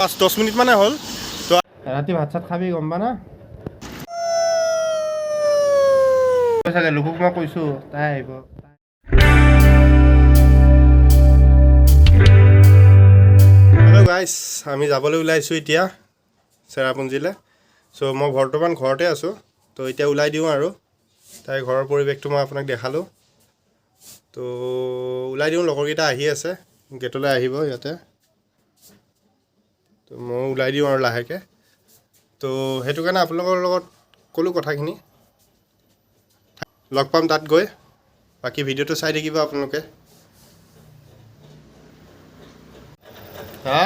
5-10 minute মানে হ'ল তো ৰাতি ভাত চাত খাবি গম পা না চাগে লোকক মই কৈছোঁ তাই আহিব হেল্ল' গাইছ আমি যাবলৈ ওলাইছোঁ এতিয়া চেৰাপুঞ্জীলৈ চ' মই বৰ্তমান ঘৰতে আছোঁ তো এতিয়া ওলাই দিওঁ আৰু তাই ঘৰৰ পৰিৱেশটো মই আপোনাক দেখালোঁ তো ওলাই দিওঁ লগৰকেইটা আহি আছে গেটলৈ আহিব ইয়াতে তো মই ওলাই দিওঁ আৰু লাহেকৈ তো সেইটো কাৰণে আপোনালোকৰ লগত ক'লোঁ কথাখিনি লগ পাম তাত গৈ বাকী ভিডিঅ'টো চাই থাকিব আপোনালোকে হা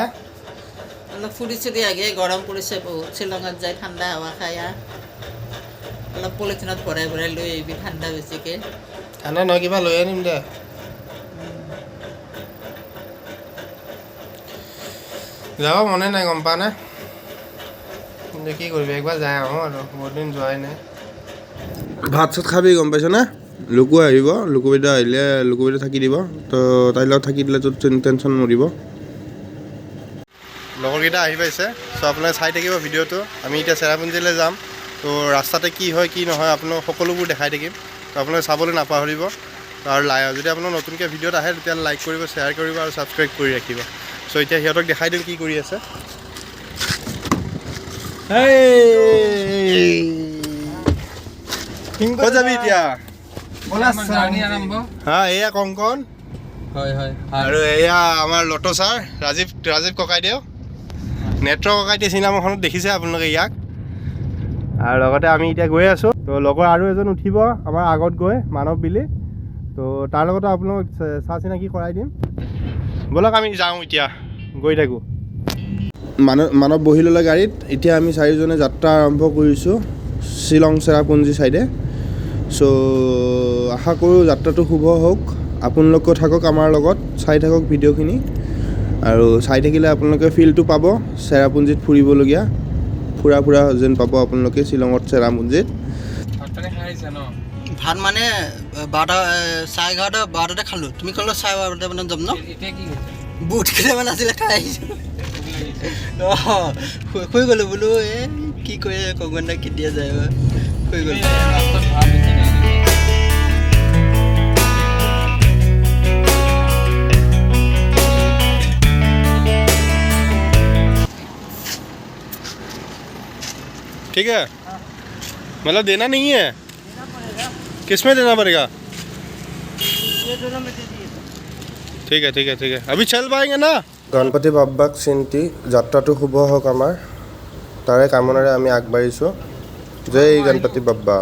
অলপ ফুৰি চুৰি আগে গৰম পৰিছে বহুত শ্বিলঙত যাই ঠাণ্ডা হাৱা খাই অলপ পলিথিনত ভৰাই ভৰাই লৈ আহিবি ঠাণ্ডা বেছিকৈ ঠাণ্ডা নহয় কিবা লৈ আনিম দে যাব মনে নাই গম পা নে কি কৰিবি একবাৰ যাই আহোঁ আৰু বহুত দিন যোৱাই নাই ভাত চাত খাবি গম পাইছ নে লোকো আহিব লোকবিদা আহিলে লোকবিদা থাকি দিব তো তাইৰ লগত থাকি দিলে তোৰ টেনশ্যন মৰিব লগৰকেইটা আহি পাইছে চ' আপোনালোকে চাই থাকিব ভিডিঅ'টো আমি এতিয়া চেৰাপুঞ্জীলৈ যাম তো ৰাস্তাতে কি হয় কি নহয় আপোনালোক সকলোবোৰ দেখাই থাকিম তো আপোনালোকে চাবলৈ নাপাহৰিব আৰু যদি আপোনালোক নতুনকৈ ভিডিঅ'ত আহে তেতিয়াহ'লে লাইক কৰিব শ্বেয়াৰ কৰিব আৰু ছাবস্ক্ৰাইব কৰি ৰাখিব চ' এতিয়া সিহঁতক দেখাই দিম কি কৰি আছে ক'ত যাবি এতিয়া হা এয়া কংকন হয় হয় আৰু এয়া আমাৰ লটো ছাৰ ৰাজীৱ ককাইদেউ নেত্ৰ ককাইদেউ চিনেমাখনত দেখিছে আপোনালোকে ইয়াক আৰু লগতে আমি এতিয়া গৈ আছোঁ তো লগৰ আৰু এজন উঠিব আমাৰ আগত গৈ মানৱ বুলি তো তাৰ লগতো আপোনালোক চাহ চিনাকি কৰাই দিম ব'লক আমি যাওঁ এতিয়া গৈ থাকোঁ মানৱ বহি ল'লে গাড়ীত এতিয়া আমি চাৰিজনে যাত্ৰা আৰম্ভ কৰিছোঁ শ্বিলং চেৰাপুঞ্জী ছাইডে চ' আশা কৰোঁ যাত্ৰাটো শুভ হওক আপোনালোকেও থাকক আমাৰ লগত চাই থাকক ভিডিঅ'খিনি আৰু চাই থাকিলে আপোনালোকে ফিলটো পাব চেৰাপুঞ্জীত ফুৰিবলগীয়া ফুৰা যেন পাব আপোনালোকে শ্বিলঙত চেৰাপুঞ্জীত ভাত মানে 11:30 খালোঁ তুমি ক'লো 11:30 মানত যাম ন বুট কেইটামান আছিলে খাই আহিছোঁ অঁ শুই গ'লোঁ বোলো এই কি কয় কগনা কেতিয়া যায় শুই গ'লোঁ ठीक है मतलब देना नहीं है किस में देना पड़ेगा ये दोनों में दे दिए ठीक है ठीक है ठीक है अभी चल पाएंगे ना गणपति बाबाक चिंती যাত্ৰাটো শুভ হওক আমাৰ তাৰে কামনাৰে আমি আগবাঢ়িছোঁ জয় গণপতি বাবা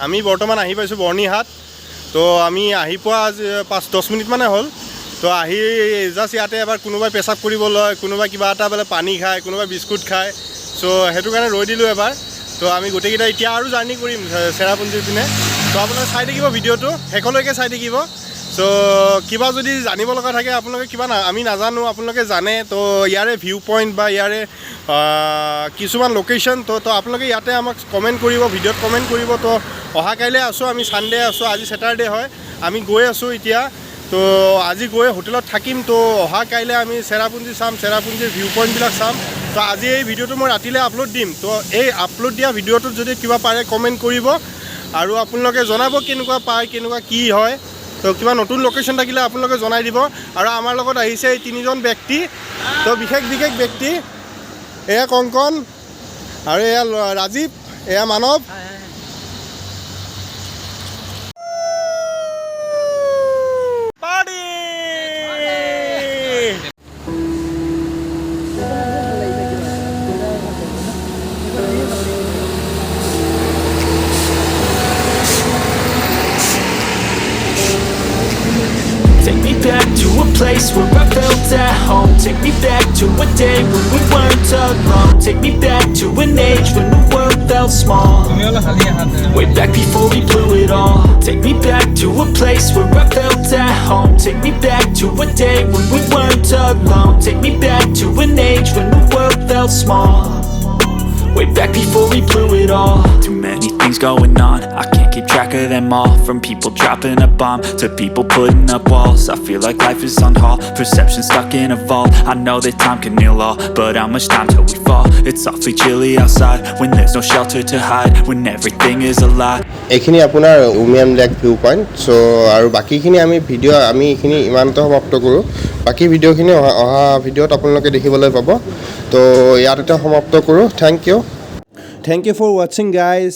আমি বৰ্তমান আহি পাইছোঁ বৰ্ণিহাট তো আমি আহি পোৱা 5-10 মিনিট মানে হ'ল তো আহি জাষ্ট ইয়াতে এবাৰ কোনোবাই পেচাব কৰিব লয় কোনোবাই কিবা এটা বোলে পানী খায় কোনোবাই বিস্কুট খায় চ' সেইটো কাৰণে ৰৈ দিলোঁ এবাৰ তো আমি গোটেইকেইটা এতিয়া আৰু জাৰ্ণি কৰিম চেৰাপুঞ্জীৰ পিনে তো আপোনালোকে চাই থাকিব ভিডিঅ'টো শেষলৈকে চাই থাকিব চ' কিবা যদি জানিব লগা থাকে আপোনালোকে কিবা আমি নাজানো আপোনালোকে জানে তো ইয়াৰে ভিউ পইণ্ট বা ইয়াৰে কিছুমান লোকেশ্যন তো আপোনালোকে ইয়াতে আমাক কমেণ্ট কৰিব ভিডিঅ'ত কমেণ্ট কৰিব তো অহা কাইলৈ আছোঁ আমি ছানডে আছোঁ আজি ছেটাৰডে হয় আমি গৈ আছোঁ এতিয়া তো আজি গৈ হোটেলত থাকিম তো অহা কাইলৈ আমি চেৰাপুঞ্জী চাম চেৰাপুঞ্জীৰ ভিউ পইণ্টবিলাক চাম তো আজি এই ভিডিঅ'টো মই ৰাতিলৈ আপলোড দিম তো এই আপলোড দিয়া ভিডিঅ'টোত যদি কিবা পাৰে কমেণ্ট কৰিব আৰু আপোনালোকে জনাব কেনেকুৱা পায় কেনেকুৱা কি হয় তো কিবা নতুন লোকেশ্যন থাকিলে আপোনালোকে জনাই দিব আৰু আমাৰ লগত আহিছে এই 3জন ব্যক্তি তো বিশেষ ব্যক্তি এয়া কংকন আৰু এয়া ৰাজীৱ এয়া মানৱ Take me back to a place where I felt at home. Take me back to to a day when we weren't alone. Take me back to an age when the world felt small. Way back before we blew it all. Take me back to a place where I felt at home. Take me back to a day when we weren't alone. Take me back to an age when the world felt small. Way back before we blew it all. Too many things going on, I can't keep track of them all. From people dropping a bomb to people putting up walls. I feel like life is on hold, perception stuck in a vault. I know that time can heal all, but how much time till we fall? It's awfully chilly outside when there's no shelter to hide, when everything is a lie. এইখিনি আপোনাৰ Umiam lake view point চ' আৰু বাকীখিনি আমি এইখিনি ইমানতে সমাপ্ত কৰোঁ বাকী ভিডিঅ'খিনি অহা ভিডিঅ'ত আপোনালোকে দেখিবলৈ পাব তো ইয়াত এটা সমাপ্ত কৰোঁ থেংক ইউ ফৰ ৱাচিং গাইজ